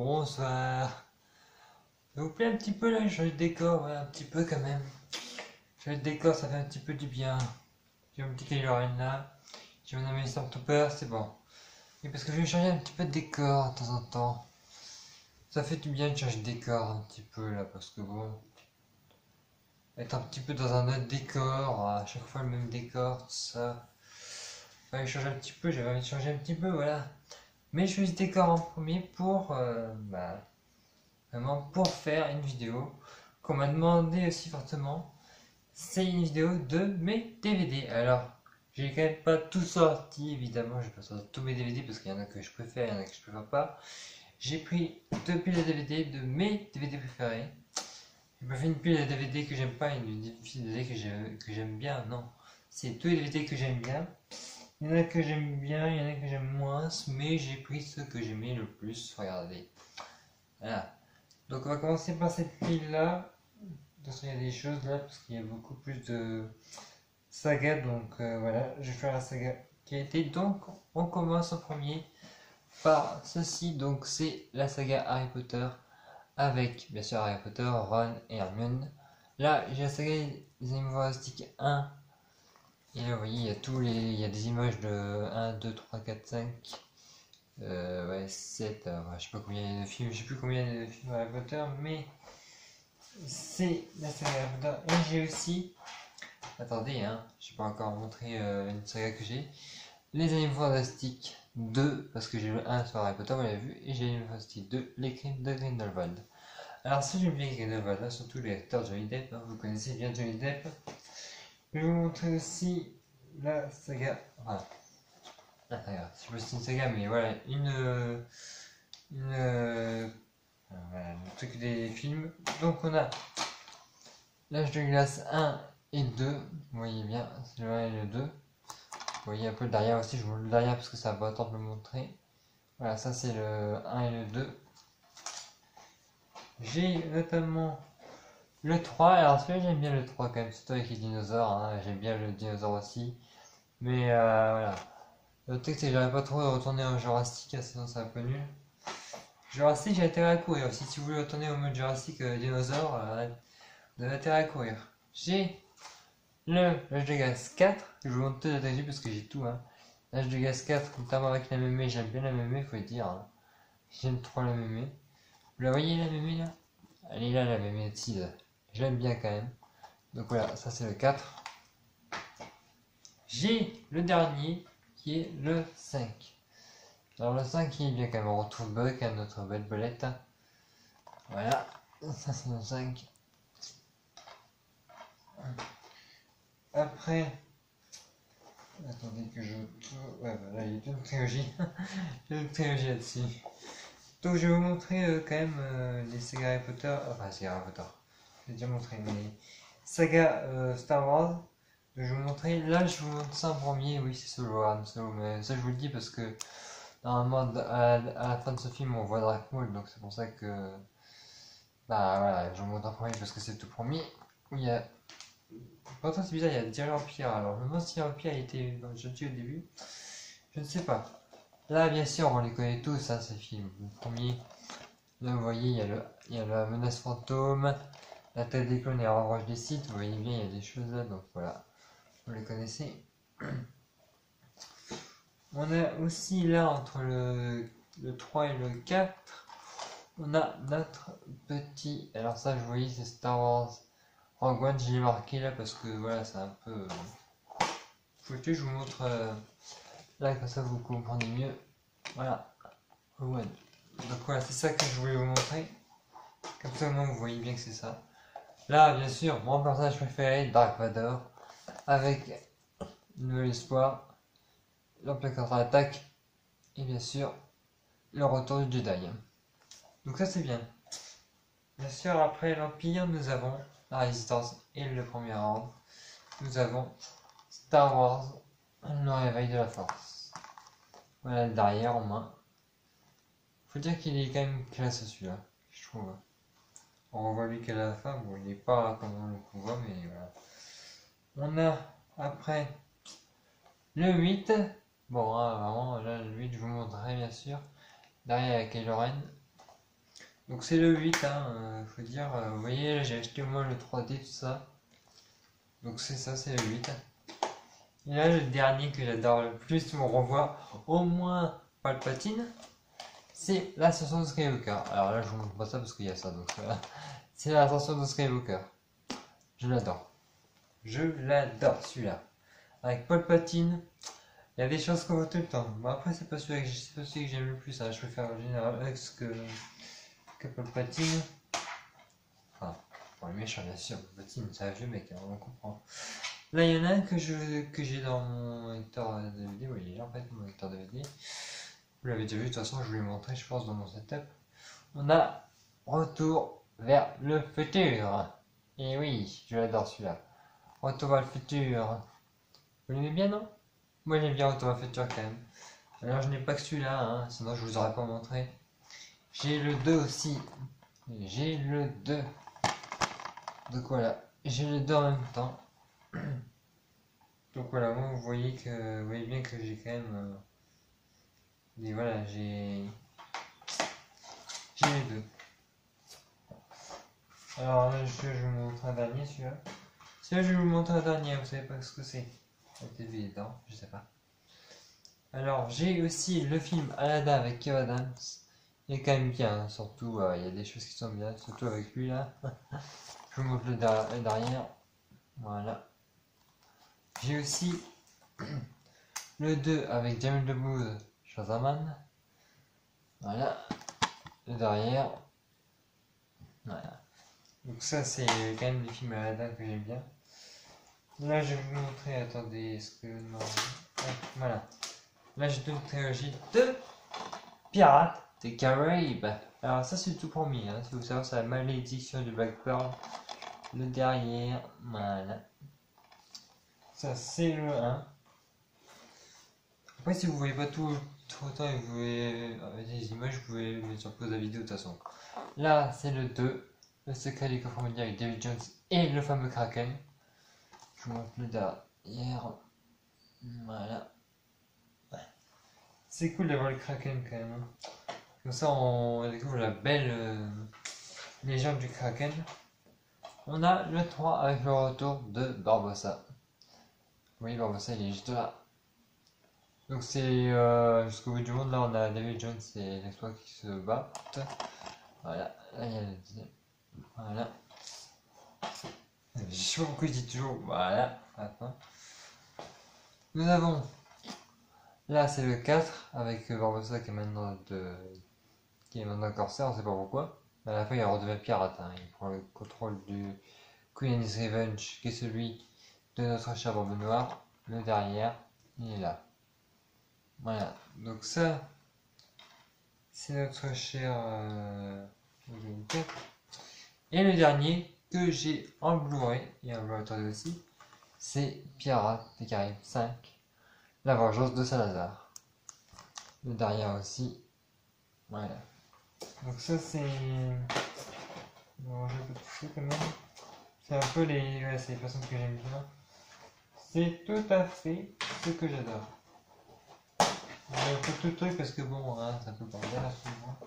Bonsoir. Ça vous plaît un petit peu là, je le décor, ouais, un petit peu quand même. Je le décor, ça fait un petit peu du bien. J'ai mon petit Kylo Ren là. J'ai mon ami Stormtrooper, c'est bon. Et parce que je vais changer un petit peu de décor de temps en temps. Ça fait du bien de changer de décor un petit peu là, parce que bon. Être un petit peu dans un autre décor, à chaque fois le même décor, tout ça. Fallait changer un petit peu, j'avais envie de changer un petit peu, voilà. Mais je choisis ce décor en premier pour vraiment pour faire une vidéo qu'on m'a demandé aussi fortement. C'est une vidéo de mes DVD. Alors, j'ai quand même pas tout sorti, évidemment, je vais pas sortir tous mes DVD parce qu'il y en a que je préfère, il y en a que je préfère pas. J'ai pris deux piles de DVD de mes DVD préférés. J'ai pas fait une pile de DVD que j'aime pas, une pile de DVD que j'aime bien, non. C'est tous les DVD que j'aime bien. Il y en a que j'aime bien, il y en a que j'aime moins, mais j'ai pris ceux que j'aimais le plus. Regardez. Voilà. Donc on va commencer par cette pile là. De toute façon, il y a des choses là parce qu'il y a beaucoup plus de sagas. Donc voilà, je vais faire la saga qui a été. Donc on commence en premier par ceci. Donc c'est la saga Harry Potter avec bien sûr Harry Potter, Ron et Hermione. Là j'ai la saga des Animaux Fantastiques 1. Et là vous voyez il y a des images de 1, 2, 3, 4, 5. Ouais, 7, je sais pas combien il y a de films, je sais plus combien il y a de films Harry Potter, mais c'est la saga Harry Potter. Et j'ai aussi, attendez, hein, je n'ai pas encore montré une saga que j'ai, les Animaux Fantastiques 2, parce que j'ai le 1 sur Harry Potter, vous l'avez vu, et j'ai les Animaux Fantastiques 2, les crimes de Grindelwald. Alors si j'aime bien Grindelwald, là, surtout les acteurs Johnny Depp, hein, vous connaissez bien Johnny Depp, je vais vous montrer aussi la saga, voilà, la saga, je sais pas si c'est une saga, mais voilà, voilà, le truc des films. Donc on a l'âge de glace 1 et 2, vous voyez bien, c'est le 1 et le 2. Vous voyez un peu le derrière aussi, je vous montre le derrière parce que ça va pas tant de le montrer. Voilà, ça c'est le 1 et le 2. J'ai notamment le 3, alors celui-là j'aime bien le 3 quand même, surtout avec les dinosaures, hein. J'aime bien le dinosaure aussi. Mais voilà. Le truc c'est que j'arrive pas trop à retourner en Jurassic, sinon c'est un peu nul. Jurassic j'ai intérêt à courir aussi, si vous voulez retourner au mode Jurassic dinosaure, vous avez intérêt à courir. J'ai l'âge de gaz 4, je vous montre tout détaillé parce que j'ai tout. Hein. L'âge de gaz 4, notamment avec la mémé, j'aime bien la mémé, faut le dire. Hein. J'aime trop la mémé. Vous la voyez la mémé là? Elle est là la mémé de Sid. Je l'aime bien quand même. Donc voilà, ça c'est le 4. J'ai le dernier qui est le 5. Alors le 5 il est bien quand même, on retrouve Buck, hein, notre belle belette. Voilà, ça c'est le 5. Après, attendez que je... Ouais, voilà, il y a une trilogie. Il y a une trilogie là-dessus. Donc je vais vous montrer quand même les sagas Harry Potter. Enfin, sagas Harry Potter. Je vais déjà montrer les sagas Star Wars. Donc, je vais vous montrer. Là, je vous montre ça en premier. Oui, c'est Solo, Han Solo. Mais ça, je vous le dis parce que normalement, à la fin de ce film, on voit Dark Maul. Donc c'est pour ça que... Bah voilà, je vous montre en premier parce que c'est le tout premier. Où il y a... Pourtant, c'est bizarre, il y a déjà l'Empire. Alors, je me demande si l'Empire a été gentil au début. Je ne sais pas. Là, bien sûr, on les connaît tous, hein, ces films. Le premier, là, vous voyez, il y a la menace fantôme, la tête des clones et la roche des Sith. Vous voyez bien, il y a des choses là, donc voilà, vous les connaissez. On a aussi là, entre le 3 et le 4, on a notre petit... Alors ça, je voyais, c'est Star Wars Rogue One, je l'ai marqué là parce que voilà, c'est un peu... foutu, je vous montre là, comme ça vous comprenez mieux. Voilà, Rogue One. Donc voilà, c'est ça que je voulais vous montrer. Comme ça, au moins, vous voyez bien que c'est ça. Là, bien sûr, mon personnage préféré, Dark Vador, avec Nouvel Espoir, l'Empire contre-attaque, et bien sûr, le retour du Jedi. Donc ça, c'est bien. Bien sûr, après l'Empire, nous avons la Résistance et le Premier Ordre. Nous avons Star Wars, le réveil de la Force. Voilà le derrière en main. Faut dire qu'il est quand même classe celui-là, je trouve. On revoit lui qu'à la fin, bon il n'est pas comme on le voit, mais voilà. On a après le 8. Bon, hein, vraiment, là le 8 je vous montrerai bien sûr. Derrière il y a Kylo Ren. Donc c'est le 8, hein, faut dire, vous voyez, là j'ai acheté au moins le 3D, tout ça. Donc c'est ça, c'est le 8. Et là, le dernier que j'adore le plus, on revoit au moins Palpatine, c'est l'ascension de Skywalker. Alors là, je vous montre pas ça parce qu'il y a ça, donc c'est l'ascension de Skywalker. Je l'adore. Je l'adore celui-là. Avec Palpatine, il y a des choses qu'on voit tout le temps. Bon, après, c'est pas celui que j'aime le plus, hein. Je préfère en général Hux que Palpatine. Enfin, pour les méchants, bien sûr, Palpatine, c'est un vieux mec, hein, on comprend. Là, il y en a un que j'ai dans mon lecteur DVD. Oui, il est là en fait, mon lecteur DVD. Vous l'avez déjà vu, de toute façon, je vous l'ai montré, je pense, dans mon setup. On a Retour vers le futur. Et oui, je l'adore celui-là. Retour vers le futur. Vous l'aimez bien, non? Moi, j'aime bien Retour vers le futur quand même. Alors, je n'ai pas que celui-là, hein, sinon je vous aurais pas montré. J'ai le 2 aussi. J'ai le 2. Donc voilà, j'ai les deux en même temps. Donc voilà, moi, vous voyez bien que j'ai quand même. Et voilà, j'ai les deux. Alors là, je vais vous montrer un dernier, celui-là. Celui-là, je vais vous montrer un dernier, vous savez pas ce que c'est. La TV est dedans, je sais pas. Alors, j'ai aussi le film Aladdin avec Kev Adams. Il est quand même bien, hein, surtout, il y a des choses qui sont bien, surtout avec lui là. Je vous montre le derrière. Voilà. J'ai aussi le 2 avec Jamel Debbouze, Shazam. Voilà. Le derrière. Voilà. Donc ça, c'est quand même des films Aladdin que j'aime bien. Là, je vais vous montrer, attendez, est-ce que... Non. Voilà. Là, j'ai une trilogie de Pirates des Caraïbes. Alors ça, c'est le tout premier, hein. Si vous savez, c'est la malédiction du Black Pearl. Le derrière, voilà. Ça, c'est le 1. Après, si vous voyez pas tout autant et vous voyez des images, vous pouvez mettre sur pause la vidéo de toute façon. Là, c'est le 2. Le secret du coffre mondial avec David Jones et le fameux Kraken. Je vous montre le derrière. Voilà. C'est cool d'avoir le Kraken quand même, hein. Comme ça, on découvre la belle légende du Kraken. On a le 3 avec le retour de Barbossa. Oui, Barbossa, il est juste là. Donc c'est jusqu'au bout du monde. Là, on a David Jones et l'exploit qui se battent. Voilà. Là, il y a le deuxième. Voilà. Je sais pas pourquoi je dis toujours. Voilà. Attends. Nous avons. Là, c'est le 4 avec Barbossa qui est maintenant corsaire, on sait pas pourquoi. Mais à la fin, il redevient pirate, hein. Il prend le contrôle du Queen and His Revenge, qui est celui de notre cher Barbe Noire. Le derrière, il est là. Voilà, donc ça, c'est notre cher et le dernier que j'ai en Blu-ray et en Blu-ray aussi, c'est Pirates des Caraïbes 5, La Vengeance de Salazar. Le derrière aussi, voilà. Donc ça c'est... Bon, je peux toucher quand même. C'est un peu ouais, c'est les personnes que j'aime bien. C'est tout à fait ce que j'adore. Un peu tout le truc parce que bon, hein, c'est un peu bordel à ce moment.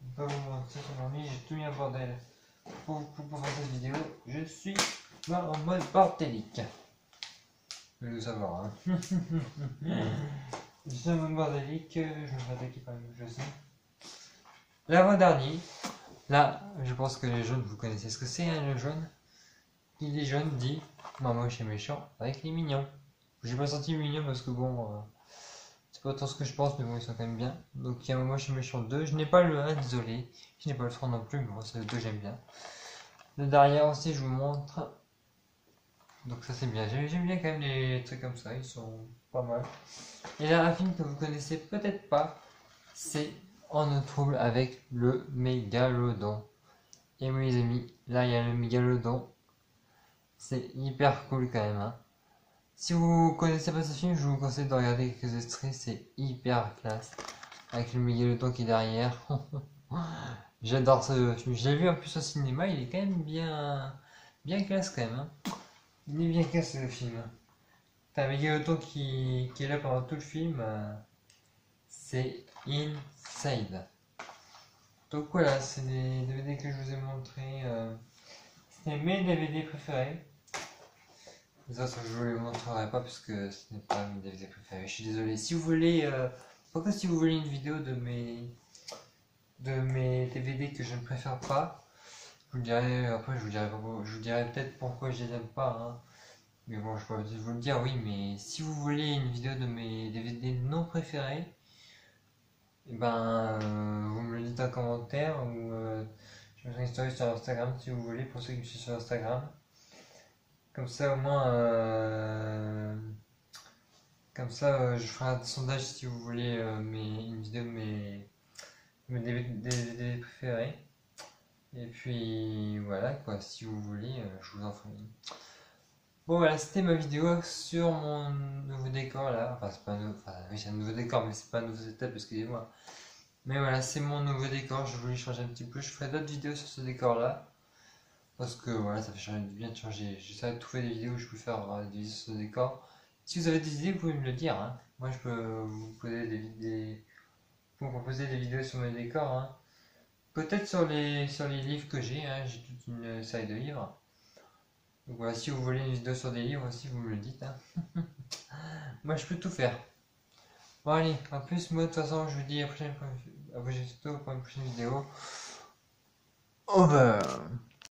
Je vais pas vous mentir, sur mon lit, j'ai tout mis en bordel. Pour faire cette vidéo, je suis en mode bordélique. Vous devez le savoir, hein. Je suis en mode bordélique, je me fais attaquer par une je sais. L'avant-dernier, là, je pense que les jaunes, vous connaissez ce que c'est, hein, le jaune. Qui dit jaune dit Mamoche est méchant avec les mignons. J'ai pas senti mignon parce que bon, c'est pas tant ce que je pense, mais bon, ils sont quand même bien. Donc il y a Mamoche est méchant 2. Je n'ai pas le 1, désolé. Je n'ai pas le 3 non plus, mais bon, c'est le 2, j'aime bien. Le derrière aussi, je vous montre. Donc ça, c'est bien. J'aime bien quand même les trucs comme ça, ils sont pas mal. Et là, un film que vous connaissez peut-être pas, c'est En eau trouble avec le Mégalodon. Et mes amis, là, il y a le Mégalodon. C'est hyper cool quand même, hein. Si vous connaissez pas ce film, je vous conseille de regarder quelques extraits, c'est hyper classe. Avec le Mégalodon qui est derrière. J'adore ce film. Je l'ai vu en plus au cinéma, il est quand même bien classe quand même, hein. Il est bien classe le film. T'as un Mégalodon qui est là pendant tout le film. C'est insane. Donc voilà, c'est les DVD que je vous ai montrés. C'était mes DVD préférés. Les autres, je vous les montrerai pas parce que ce n'est pas mes DVD préférés. Je suis désolé. Si vous voulez, pourquoi si vous voulez une vidéo de mes DVD que je ne préfère pas, je vous le dirai après. Je vous dirai peut-être pourquoi je les aime pas. Hein. Mais bon, je peux vous le dire, oui. Mais si vous voulez une vidéo de mes DVD non préférés, et ben, vous me le dites en commentaire ou je mettrai une story sur Instagram si vous voulez pour ceux qui me suivent sur Instagram. Comme ça, au moins, comme ça, je ferai un sondage si vous voulez une vidéo de mes DVD préférés. Et puis voilà quoi, si vous voulez, je vous en ferai une. Bon voilà, c'était ma vidéo sur mon nouveau décor là. Enfin, c'est pas un nouveau, enfin, oui, c'est un nouveau décor, mais c'est pas un nouveau setup, excusez-moi. Mais voilà, c'est mon nouveau décor, je voulais changer un petit peu. Je ferai d'autres vidéos sur ce décor là. Parce que voilà, ça fait bien de changer. J'essaie de trouver des vidéos où je peux faire des vidéos sur ce décor. Si vous avez des idées, vous pouvez me le dire. Hein. Moi, je peux vous poser vous proposer des vidéos sur mes décors. Hein. Peut-être sur les livres que j'ai. Hein. J'ai toute une série de livres. Donc voilà, si vous voulez une vidéo sur des livres aussi, vous me le dites. Hein. Moi, je peux tout faire. Bon, allez, en plus, moi, de toute façon, je vous dis à la prochaine, pour une prochaine vidéo. Over.